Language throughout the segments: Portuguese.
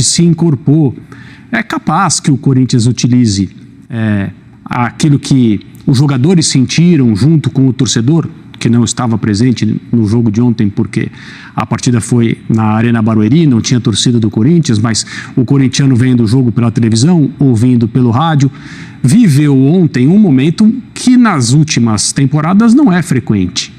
noite se incorporou. É capaz que o Corinthians utilize aquilo que os jogadores sentiram junto com o torcedor, que não estava presente no jogo de ontem, porque a partida foi na Arena Barueri, não tinha torcida do Corinthians, mas o corintiano vendo o jogo pela televisão, ouvindo pelo rádio, viveu ontem um momento que nas últimas temporadas não é frequente,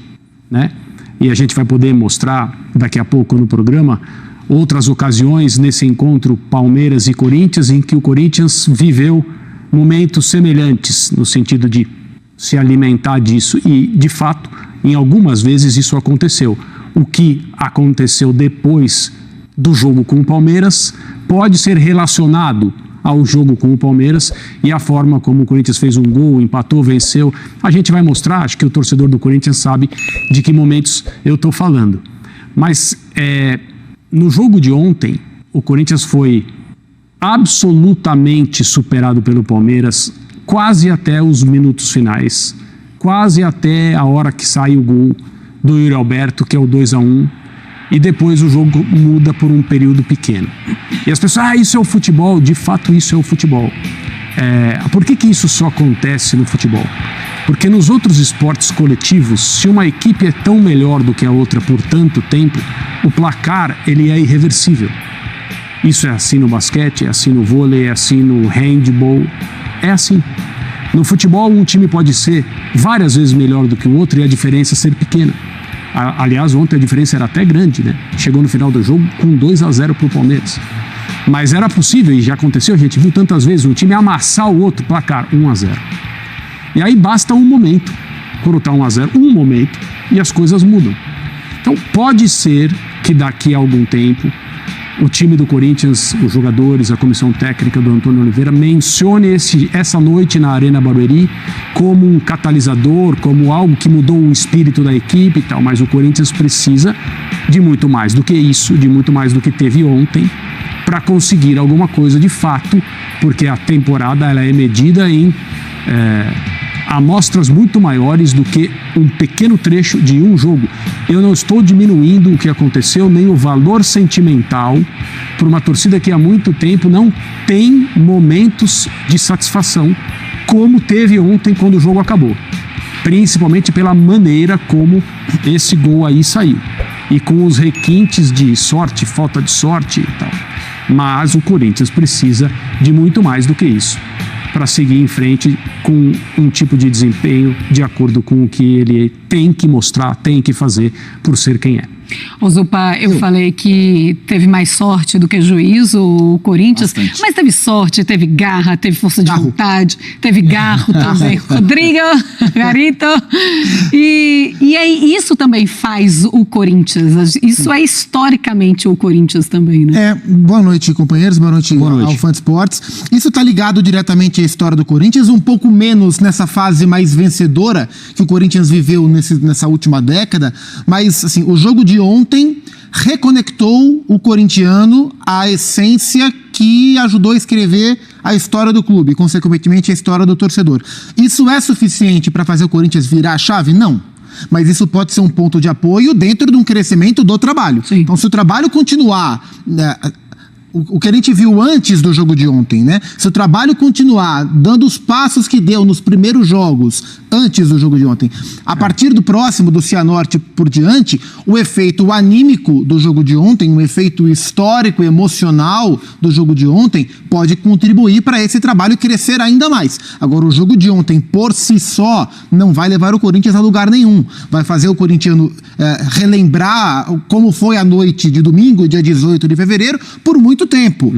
né? E a gente vai poder mostrar daqui a pouco no programa outras ocasiões nesse encontro Palmeiras e Corinthians, em que o Corinthians viveu momentos semelhantes, no sentido de se alimentar disso. E, de fato, em algumas vezes isso aconteceu. O que aconteceu depois do jogo com o Palmeiras pode ser relacionado ao jogo com o Palmeiras e a forma como o Corinthians fez um gol, empatou, venceu. A gente vai mostrar, acho que o torcedor do Corinthians sabe de que momentos eu estou falando. Mas no jogo de ontem, o Corinthians foi absolutamente superado pelo Palmeiras quase até os minutos finais, quase até a hora que sai o gol do Yuri Alberto, que é o 2-1, e depois o jogo muda por um período pequeno. E as pessoas, isso é o futebol. De fato, isso é o futebol. Por que isso só acontece no futebol? Porque nos outros esportes coletivos, se uma equipe é tão melhor do que a outra por tanto tempo, o placar ele é irreversível. Isso é assim no basquete, é assim no vôlei, é assim no handball, é assim. No futebol, um time pode ser várias vezes melhor do que o outro e a diferença ser pequena. Aliás, ontem a diferença era até grande, né? Chegou no final do jogo com 2-0 para o Palmeiras. Mas era possível, e já aconteceu, a gente viu tantas vezes, um time amassar o outro, placar 1-0. E aí basta um momento, quando está 1-0, um momento, e as coisas mudam. Então pode ser que daqui a algum tempo o time do Corinthians, os jogadores, a comissão técnica do Antônio Oliveira mencione essa noite na Arena Barueri como um catalisador, como algo que mudou o espírito da equipe e tal, mas o Corinthians precisa de muito mais do que isso, de muito mais do que teve ontem, para conseguir alguma coisa de fato, porque a temporada ela é medida em amostras muito maiores do que um pequeno trecho de um jogo. Eu não estou diminuindo o que aconteceu, nem o valor sentimental para uma torcida que há muito tempo não tem momentos de satisfação como teve ontem quando o jogo acabou. Principalmente pela maneira como esse gol aí saiu. E com os requintes de sorte, falta de sorte e tal. Mas o Corinthians precisa de muito mais do que isso para seguir em frente com um tipo de desempenho de acordo com o que ele tem que mostrar, tem que fazer por ser quem é. Ô Zupa, eu falei que teve mais sorte do que juízo o Corinthians, bastante. Mas teve sorte, teve garra, teve força de vontade, teve garro também. Rodrigo, Garito. E aí, isso também faz o Corinthians. Isso é historicamente o Corinthians também, né? Boa noite, companheiros. Boa noite. Ao Fã de Esportes. Isso está ligado diretamente à história do Corinthians, um pouco menos nessa fase mais vencedora que o Corinthians viveu nessa última década, mas assim, o jogo de ontem reconectou o corintiano à essência que ajudou a escrever a história do clube e, consequentemente, a história do torcedor. Isso é suficiente para fazer o Corinthians virar a chave? Não. Mas isso pode ser um ponto de apoio dentro de um crescimento do trabalho. Sim. Então, se o trabalho continuar... O que a gente viu antes do jogo de ontem, né? Se o trabalho continuar dando os passos que deu nos primeiros jogos, antes do jogo de ontem, a partir do próximo, do Cianorte por diante, o efeito anímico do jogo de ontem, o efeito histórico, emocional do jogo de ontem, pode contribuir para esse trabalho crescer ainda mais. Agora, o jogo de ontem, por si só, não vai levar o Corinthians a lugar nenhum. Vai fazer o corintiano relembrar como foi a noite de domingo, dia 18 de fevereiro, por muito tempo.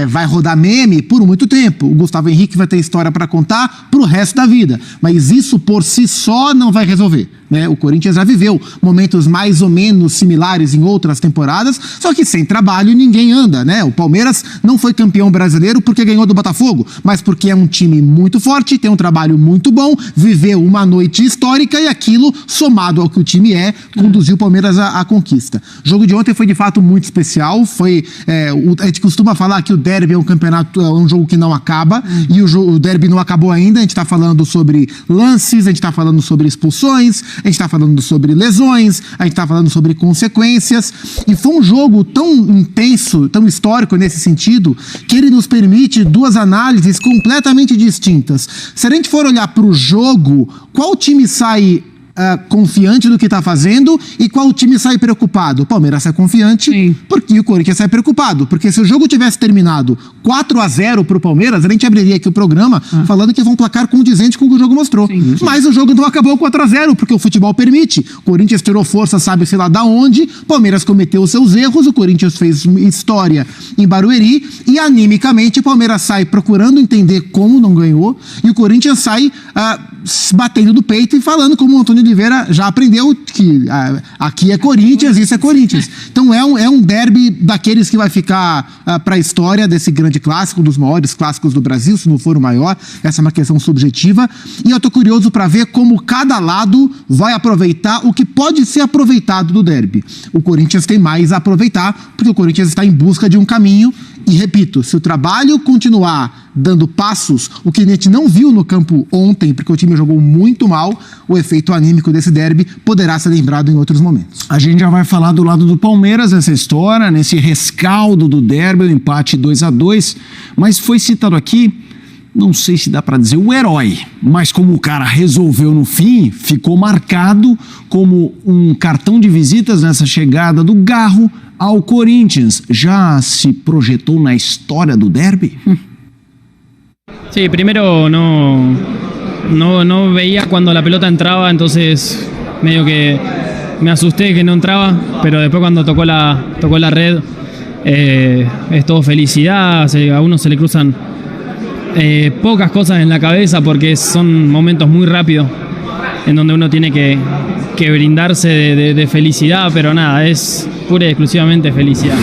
Vai rodar meme por muito tempo. O Gustavo Henrique vai ter história para contar pro resto da vida. Mas isso por si só não vai resolver, né? O Corinthians já viveu momentos mais ou menos similares em outras temporadas, só que sem trabalho ninguém anda, né? O Palmeiras não foi campeão brasileiro porque ganhou do Botafogo, mas porque é um time muito forte, tem um trabalho muito bom, viveu uma noite histórica e aquilo, somado ao que o time conduziu o Palmeiras à conquista. O jogo de ontem foi de fato muito especial, a gente costuma falar que o derby é um campeonato, é um jogo que não acaba, e o derby não acabou ainda, a gente está falando sobre lances, a gente está falando sobre expulsões, a gente está falando sobre lesões, a gente está falando sobre consequências. E foi um jogo tão intenso, tão histórico nesse sentido, que ele nos permite duas análises completamente distintas. Se a gente for olhar para o jogo, qual time sai confiante do que está fazendo e qual time sai preocupado? O Palmeiras sai confiante. Sim. Porque o Corinthians sai preocupado. Porque se o jogo tivesse terminado 4-0 para o Palmeiras, a gente abriria aqui o programa falando que foi um placar condizente com o que o jogo mostrou. Sim. Mas o jogo não acabou 4-0, porque o futebol permite. O Corinthians tirou força, sabe sei lá da onde, o Palmeiras cometeu os seus erros, o Corinthians fez história em Barueri e animicamente o Palmeiras sai procurando entender como não ganhou e o Corinthians sai batendo do peito e falando como o Antônio Oliveira já aprendeu que aqui é Corinthians, isso é Corinthians. Então é um derby daqueles que vai ficar para a história desse grande clássico, dos maiores clássicos do Brasil, se não for o maior. Essa é uma questão subjetiva. E eu tô curioso para ver como cada lado vai aproveitar o que pode ser aproveitado do derby. O Corinthians tem mais a aproveitar, porque o Corinthians está em busca de um caminho. E repito, se o trabalho continuar dando passos, o que a gente não viu no campo ontem, porque o time jogou muito mal, o efeito anímico desse derby poderá ser lembrado em outros momentos. A gente já vai falar do lado do Palmeiras nessa história, nesse rescaldo do derby, o empate 2-2, mas foi citado aqui, não sei se dá para dizer o herói, mas como o cara resolveu no fim, ficou marcado como um cartão de visitas nessa chegada do Garro ao Corinthians. ¿Ya se proyectó na história do derby? Sí, primero no veía cuando la pelota entraba, entonces medio que me asusté que no entraba, pero después cuando tocó la red es todo felicidad, a uno se le cruzan pocas cosas en la cabeza porque son momentos muy rápidos en donde uno tiene que brindarse de felicidad, pero nada, es pura e exclusivamente felicidade.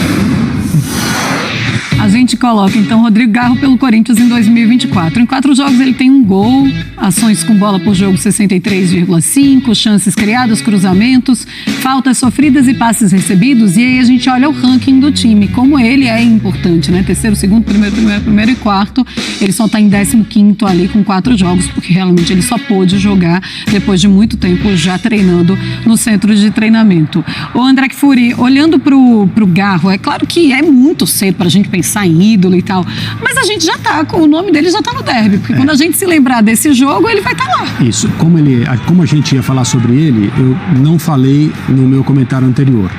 A gente coloca, então, Rodrigo Garro pelo Corinthians em 2024. Em 4 jogos ele tem 1 gol, ações com bola por jogo 63,5, chances criadas, cruzamentos, faltas sofridas e passes recebidos. E aí a gente olha o ranking do time, como ele é importante, né? Terceiro, segundo, primeiro e quarto. Ele só está em 15º ali com 4 jogos, porque realmente ele só pôde jogar depois de muito tempo já treinando no centro de treinamento. O André Kfouri, olhando pro Garro, é claro que é muito cedo pra gente pensar em ídolo e tal, mas a gente já tá, com o nome dele já tá no derby, porque quando a gente se lembrar desse jogo, ele vai estar lá. Isso, como a gente ia falar sobre ele, eu não falei no meu comentário anterior.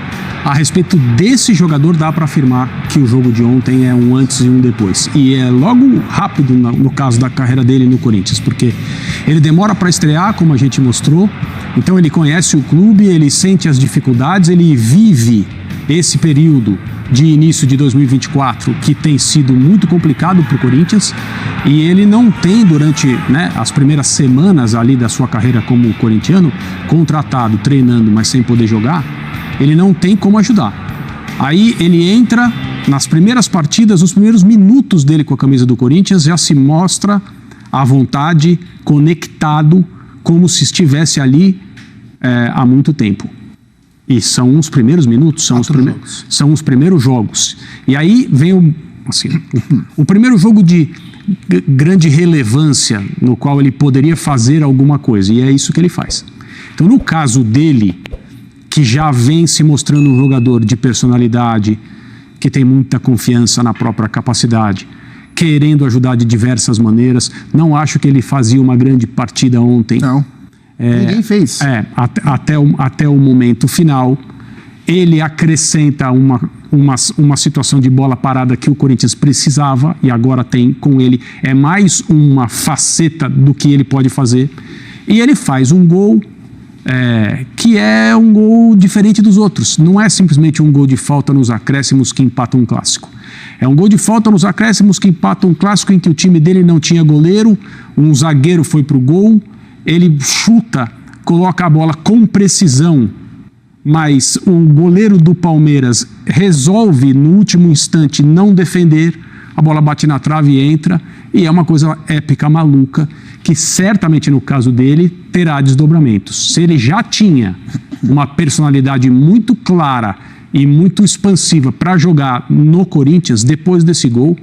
A respeito desse jogador, dá para afirmar que o jogo de ontem é um antes e um depois. E é logo rápido no caso da carreira dele no Corinthians, porque ele demora para estrear, como a gente mostrou, então ele conhece o clube, ele sente as dificuldades, ele vive esse período de início de 2024 que tem sido muito complicado para o Corinthians e ele não tem durante as primeiras semanas ali da sua carreira como corintiano, contratado, treinando, mas sem poder jogar, ele não tem como ajudar. Aí ele entra nas primeiras partidas, nos primeiros minutos dele com a camisa do Corinthians, já se mostra à vontade, conectado, como se estivesse ali há muito tempo. E são os primeiros minutos, são os primeiros jogos. E aí vem o primeiro jogo de grande relevância no qual ele poderia fazer alguma coisa. E é isso que ele faz. Então, no caso dele, que já vem se mostrando um jogador de personalidade, que tem muita confiança na própria capacidade, querendo ajudar de diversas maneiras, não acho que ele fazia uma grande partida ontem. Não. Ninguém fez. Até o momento final, ele acrescenta uma situação de bola parada que o Corinthians precisava e agora tem com ele. É mais uma faceta do que ele pode fazer. E ele faz um gol que é um gol diferente dos outros. Não é simplesmente um gol de falta nos acréscimos que empata um clássico. É um gol de falta nos acréscimos que empata um clássico em que o time dele não tinha goleiro, um zagueiro foi pro gol, ele chuta, coloca a bola com precisão, mas o goleiro do Palmeiras resolve no último instante não defender, a bola bate na trave e entra, e é uma coisa épica, maluca, que certamente no caso dele terá desdobramentos. Se ele já tinha uma personalidade muito clara e muito expansiva para jogar no Corinthians, depois desse gol,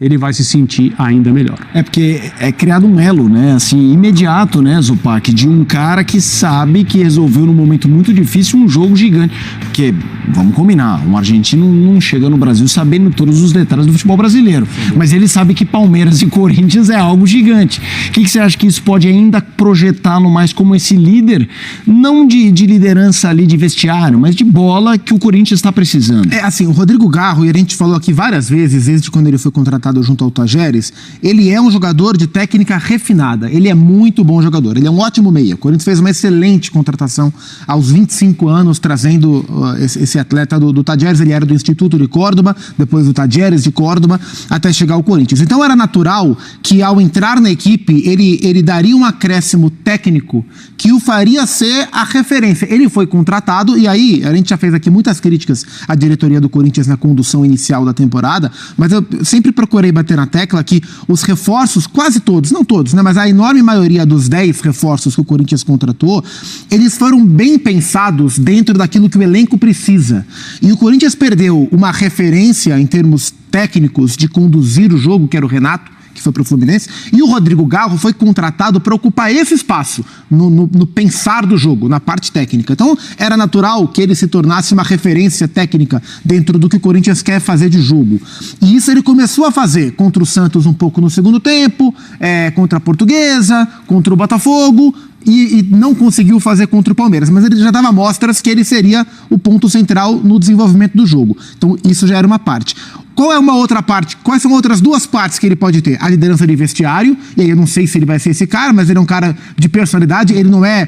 ele vai se sentir ainda melhor. É porque é criado um elo, né? Assim, imediato, né, Zupac? De um cara que sabe que resolveu num momento muito difícil um jogo gigante. Porque, vamos combinar, um argentino não chega no Brasil sabendo todos os detalhes do futebol brasileiro. Mas ele sabe que Palmeiras e Corinthians é algo gigante. O que você acha que isso pode ainda projetá-lo mais como esse líder? Não de liderança ali de vestiário, mas de bola que o Corinthians está precisando. É assim, o Rodrigo Garro, e a gente falou aqui várias vezes, desde quando ele foi contratado junto ao Tajeres, ele é um jogador de técnica refinada, ele é muito bom jogador, ele é um ótimo meia. O Corinthians fez uma excelente contratação aos 25 anos, trazendo esse atleta do Tajeres. Ele era do Instituto de Córdoba, depois do Tajeres de Córdoba, até chegar ao Corinthians. Então era natural que ao entrar na equipe, ele daria um acréscimo técnico que o faria ser a referência. Ele foi contratado, e aí a gente já fez aqui muitas críticas à diretoria do Corinthians na condução inicial da temporada, mas eu sempre procurei bater na tecla que os reforços, quase todos, não todos, né, mas a enorme maioria dos 10 reforços que o Corinthians contratou, eles foram bem pensados dentro daquilo que o elenco precisa. E o Corinthians perdeu uma referência em termos técnicos de conduzir o jogo, que era o Renato, que foi para o Fluminense, e o Rodrigo Garro foi contratado para ocupar esse espaço no pensar do jogo, na parte técnica. Então era natural que ele se tornasse uma referência técnica dentro do que o Corinthians quer fazer de jogo. E isso ele começou a fazer contra o Santos um pouco no segundo tempo, contra a Portuguesa, contra o Botafogo, e não conseguiu fazer contra o Palmeiras, mas ele já dava mostras que ele seria o ponto central no desenvolvimento do jogo. Então isso já era uma parte. Qual é uma outra parte? Quais são outras duas partes que ele pode ter? A liderança de vestiário, e aí eu não sei se ele vai ser esse cara, mas ele é um cara de personalidade, ele não é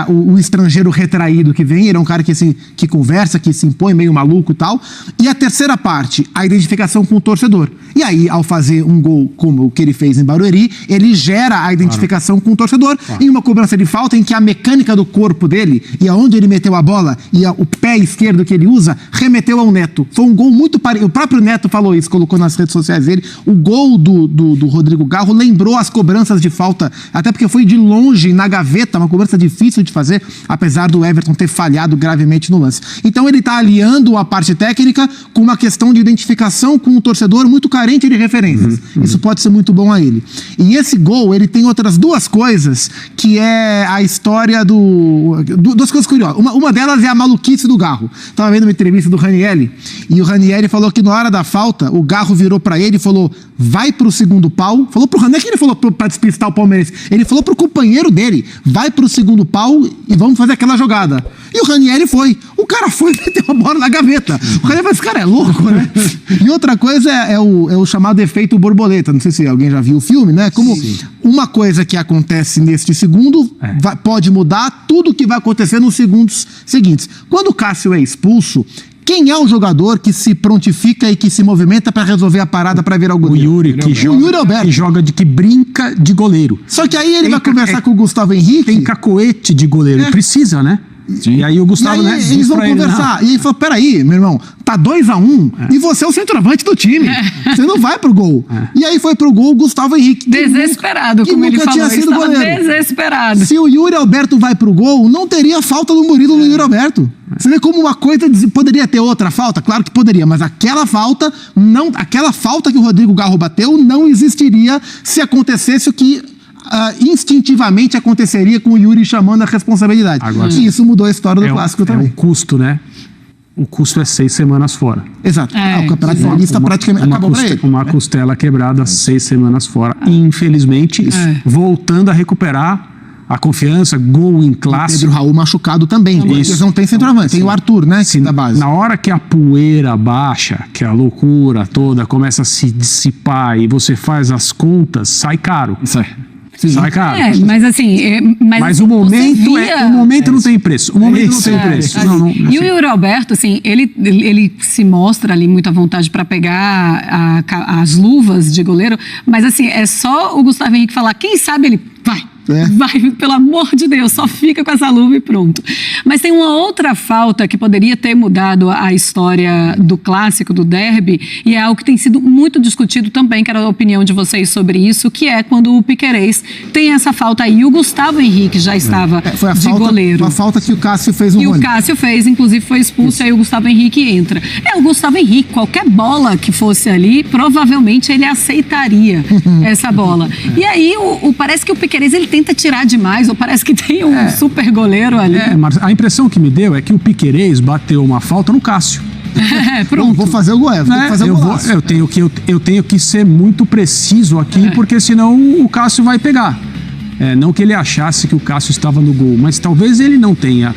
o estrangeiro retraído que vem, ele é um cara que conversa, que se impõe, meio maluco e tal. E a terceira parte, a identificação com o torcedor. E aí, ao fazer um gol como o que ele fez em Barueri, ele gera a identificação com o torcedor em uma cobrança de falta em que a mecânica do corpo dele e aonde ele meteu a bola e o pé esquerdo que ele usa remeteu ao Neto. Foi um gol muito parecido. O próprio Neto falou isso, colocou nas redes sociais dele. O gol do Rodrigo Garro lembrou as cobranças de falta, até porque foi de longe, na gaveta, uma cobrança difícil de fazer, apesar do Everton ter falhado gravemente no lance. Então ele está aliando a parte técnica com uma questão de identificação com o torcedor muito carente de referências. Isso pode ser muito bom a ele. E esse gol, ele tem outras duas coisas, que é a história duas coisas curiosas. Uma delas é a maluquice do Garro. Estava vendo uma entrevista do Ranieri, e o Ranieri falou que na hora da falta, o Garro virou pra ele e falou: vai pro segundo pau. Falou pro Ranieri, que ele falou pra despistar o Palmeiras. Ele falou pro companheiro dele: vai pro segundo pau e vamos fazer aquela jogada. E o Ranieri foi. O cara foi e meteu a bola na gaveta. O Ranieri falou: esse cara é louco, né? E outra coisa é o chamado efeito borboleta. Não sei se alguém já viu o filme, né? Como uma coisa que acontece neste segundo pode mudar tudo o que vai acontecer nos segundos seguintes. Quando o Cássio é expulso, quem é o jogador que se prontifica e que se movimenta para resolver a parada para virar o goleiro? O Yuri, que brinca de goleiro. Só que aí ele vai conversar com o Gustavo Henrique. Tem cacoete de goleiro, precisa, né? Sim. E aí o Gustavo, e aí, eles vão conversar. E ele falou: peraí, meu irmão, tá 2-1 e você é o centroavante do time. Você não vai pro gol. E aí foi pro gol o Gustavo Henrique. Desesperado, como ele falou. Tinha sido goleiro. Desesperado. Se o Yuri Alberto vai pro gol, não teria falta do Murilo no Yuri Alberto. Você vê como uma coisa poderia ter outra falta? Claro que poderia, mas aquela falta que o Rodrigo Garro bateu não existiria se acontecesse o que instintivamente aconteceria com o Yuri chamando a responsabilidade. Agora, e isso mudou a história do clássico também. É um custo, né? O custo é 6 semanas fora. Exato. O Campeonato Paulista praticamente acabou pra ele. Uma costela quebrada 6 semanas fora. Infelizmente, voltando a recuperar a confiança, gol em clássico. Pedro Raul machucado também. Eles não tem centroavante. Tem o Arthur, né? Da base. Na hora que a poeira baixa, que a loucura toda começa a se dissipar e você faz as contas, sai caro. Sai. Sai caro. Mas assim... Mas o momento, o momento não tem preço. O momento não tem preço. E o Yuri Alberto, assim, ele se mostra ali muito à vontade para pegar as luvas de goleiro, mas assim, é só o Gustavo Henrique falar: quem sabe ele vai. Vai, pelo amor de Deus, só fica com essa luva e pronto. Mas tem uma outra falta que poderia ter mudado a história do clássico, do derby, e é algo que tem sido muito discutido também, quero a opinião de vocês sobre isso, que é quando o Piquerez tem essa falta aí. O Gustavo Henrique já estava goleiro. Foi a falta que o Cássio fez no Rony. E o Cássio fez, inclusive foi expulso, aí o Gustavo Henrique entra. O Gustavo Henrique, qualquer bola que fosse ali, provavelmente ele aceitaria essa bola. E aí, parece que o Piquerez, ele tenta tirar demais, ou parece que tem um super goleiro ali. Mas a impressão que me deu é que o Piquerez bateu uma falta no Cássio. Pronto. Vou fazer o gol, eu tenho que ser muito preciso aqui, porque senão o Cássio vai pegar. Não que ele achasse que o Cássio estava no gol, mas talvez ele não tenha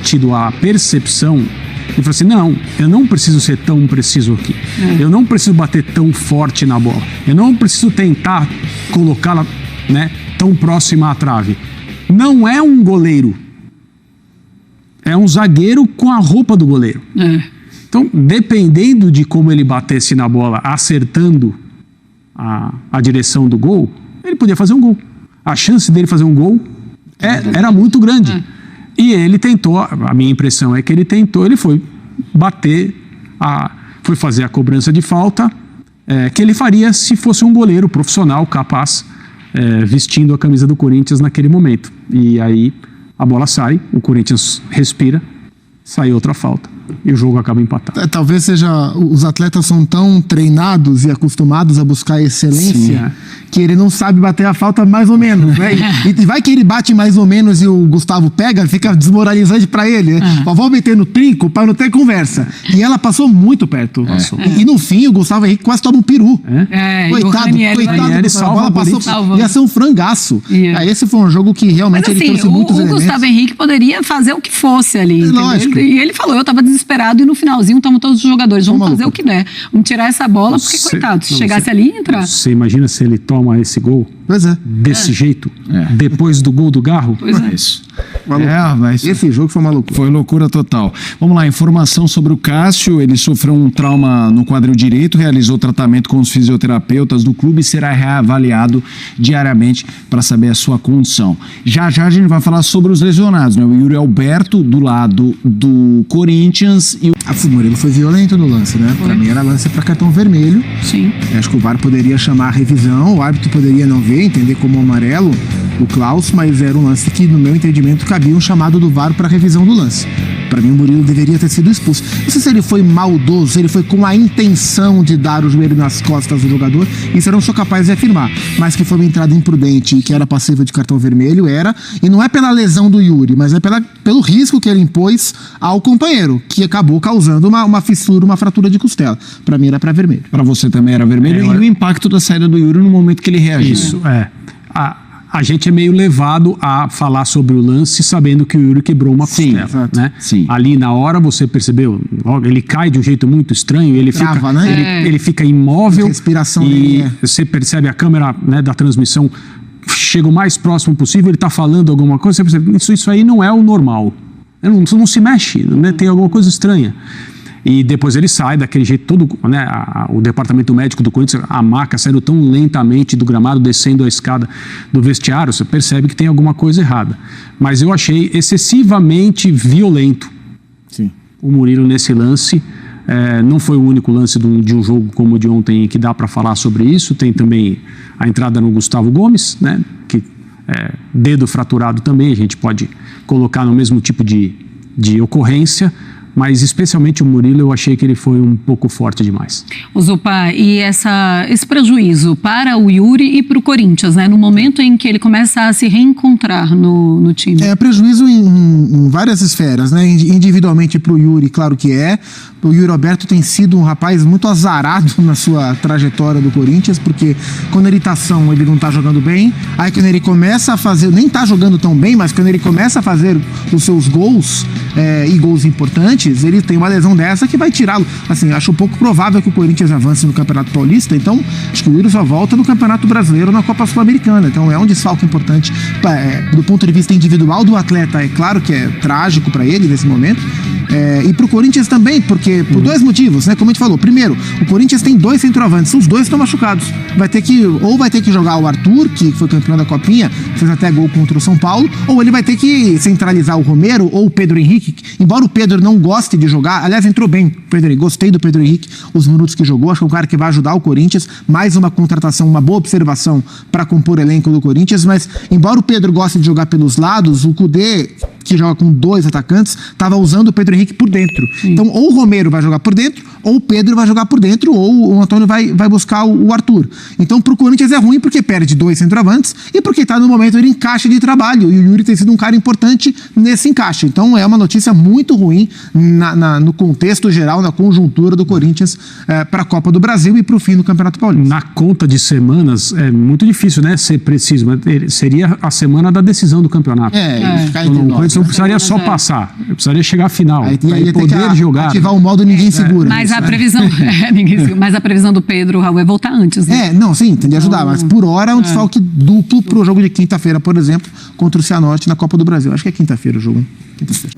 tido a percepção. Ele falou assim, não, eu não preciso ser tão preciso aqui. Eu não preciso bater tão forte na bola. Eu não preciso tentar colocá-la, tão próxima à trave. Não é um goleiro. É um zagueiro com a roupa do goleiro. Então, dependendo de como ele batesse na bola, acertando a direção do gol, ele podia fazer um gol. A chance dele fazer um gol era muito grande. E ele tentou, a minha impressão é que ele foi bater, foi fazer a cobrança de falta, que ele faria se fosse um goleiro profissional capaz, vestindo a camisa do Corinthians naquele momento. E aí a bola sai, o Corinthians respira, sai outra falta e o jogo acaba empatado. Talvez os atletas são tão treinados e acostumados a buscar excelência que ele não sabe bater a falta mais ou menos, E vai que ele bate mais ou menos e o Gustavo pega, fica desmoralizante pra ele, Vou meter no trinco pra não ter conversa. E ela passou muito perto. E no fim o Gustavo Henrique quase toma um peru. Coitado, a bola passou, ia ser um frangaço. Esse foi um jogo que realmente ele trouxe muitos elementos. O Gustavo Henrique poderia fazer o que fosse ali, lógico. E ele falou, eu tava desesperado e no finalzinho estavam todos os jogadores, vamos fazer o que der, vamos tirar essa bola, porque coitado, se chegasse ali ia entrar. Você imagina se ele toma esse gol desse jeito, depois do gol do Garro? Pois Mas esse jogo foi uma loucura. Foi loucura total. Vamos lá, informação sobre o Cássio. Ele sofreu um trauma no quadril direito, realizou tratamento com os fisioterapeutas do clube e será reavaliado diariamente para saber a sua condição. Já a gente vai falar sobre os lesionados, O Yuri Alberto do lado do Corinthians e o Murilo foi violento no lance, Para mim era lance para cartão vermelho. Sim. Acho que o VAR poderia chamar a revisão, o árbitro poderia não ver, entender como amarelo o Klaus, mas era um lance que, no meu entendimento, cabia um chamado do VAR para revisão do lance. Para mim, o Murilo deveria ter sido expulso. Não sei se ele foi maldoso, se ele foi com a intenção de dar o joelho nas costas do jogador, isso eu não sou capaz de afirmar. Mas que foi uma entrada imprudente e que era passível de cartão vermelho, e não é pela lesão do Yuri, mas é pelo risco que ele impôs ao companheiro, que acabou causando uma fissura, uma fratura de costela. Para mim era para vermelho. Para você também era vermelho, e o impacto da saída do Yuri no momento que ele reagiu. Isso, a gente é meio levado a falar sobre o lance sabendo que o Yuri quebrou uma costela, Sim. Ali na hora você percebeu, ele cai de um jeito muito estranho, ele fica imóvel, a respiração e dele você percebe a câmera da transmissão chega o mais próximo possível, ele está falando alguma coisa, você percebe, isso aí não é o normal, não se mexe, tem alguma coisa estranha. E depois ele sai daquele jeito todo, o departamento médico do Corinthians, a maca saindo tão lentamente do gramado, descendo a escada do vestiário, você percebe que tem alguma coisa errada. Mas eu achei excessivamente violento o Murilo nesse lance. Não foi o único lance de um jogo como o de ontem que dá para falar sobre isso. Tem também a entrada no Gustavo Gomes, que dedo fraturado também, a gente pode colocar no mesmo tipo de ocorrência. Mas especialmente o Murilo, eu achei que ele foi um pouco forte demais. O Zuppa, e esse prejuízo para o Yuri e para o Corinthians, no momento em que ele começa a se reencontrar no time? Prejuízo em várias esferas, Individualmente para o Yuri, claro que é. O Yuri Alberto tem sido um rapaz muito azarado na sua trajetória do Corinthians, porque quando ele tá são, ele não tá jogando bem. Aí quando ele começa a fazer, nem tá jogando tão bem, mas quando ele começa a fazer os seus gols, e gols importantes, ele tem uma lesão dessa que vai tirá-lo. Assim, acho pouco provável que o Corinthians avance no Campeonato Paulista, então acho que o Yuri só volta no Campeonato Brasileiro, na Copa Sul-Americana. Então é um desfalque importante do ponto de vista individual do atleta. É claro que é trágico para ele nesse momento, E pro Corinthians também, porque por dois motivos, né? Como a gente falou. Primeiro, o Corinthians tem 2 centroavantes, os 2 estão machucados. Vai ter que jogar o Arthur, que foi campeão da Copinha, fez até gol contra o São Paulo, ou ele vai ter que centralizar o Romero ou o Pedro Henrique, embora o Pedro não goste de jogar, aliás, entrou bem o Pedro Henrique, gostei do Pedro Henrique, os minutos que jogou, acho que é um cara que vai ajudar o Corinthians, mais uma contratação, uma boa observação para compor o elenco do Corinthians, mas embora o Pedro goste de jogar pelos lados, o Kudê, que joga com 2 atacantes, estava usando o Pedro Henrique por dentro. Então, ou o Romero vai jogar por dentro, ou o Pedro vai jogar por dentro, ou o Antônio vai buscar o Arthur. Então, pro Corinthians é ruim porque perde 2 centroavantes e porque está no momento de encaixe de trabalho. E o Yuri tem sido um cara importante nesse encaixe. Então, é uma notícia muito ruim no contexto geral, na conjuntura do Corinthians para a Copa do Brasil e para o fim do Campeonato Paulista. Na conta de semanas, é muito difícil, né, ser preciso, mas seria a semana da decisão do campeonato. O Corinthians não precisaria só passar, precisaria chegar à final. Aí poder jogar. Ativar o modo ninguém segura. Mas a previsão, mas a previsão do Pedro, Raul, é voltar antes, né? Não, sim, tem de ajudar, mas por hora é um desfalque duplo pro jogo de quinta-feira, por exemplo, contra o Cianorte na Copa do Brasil. Acho que é quinta-feira o jogo, hein? Quinta-feira.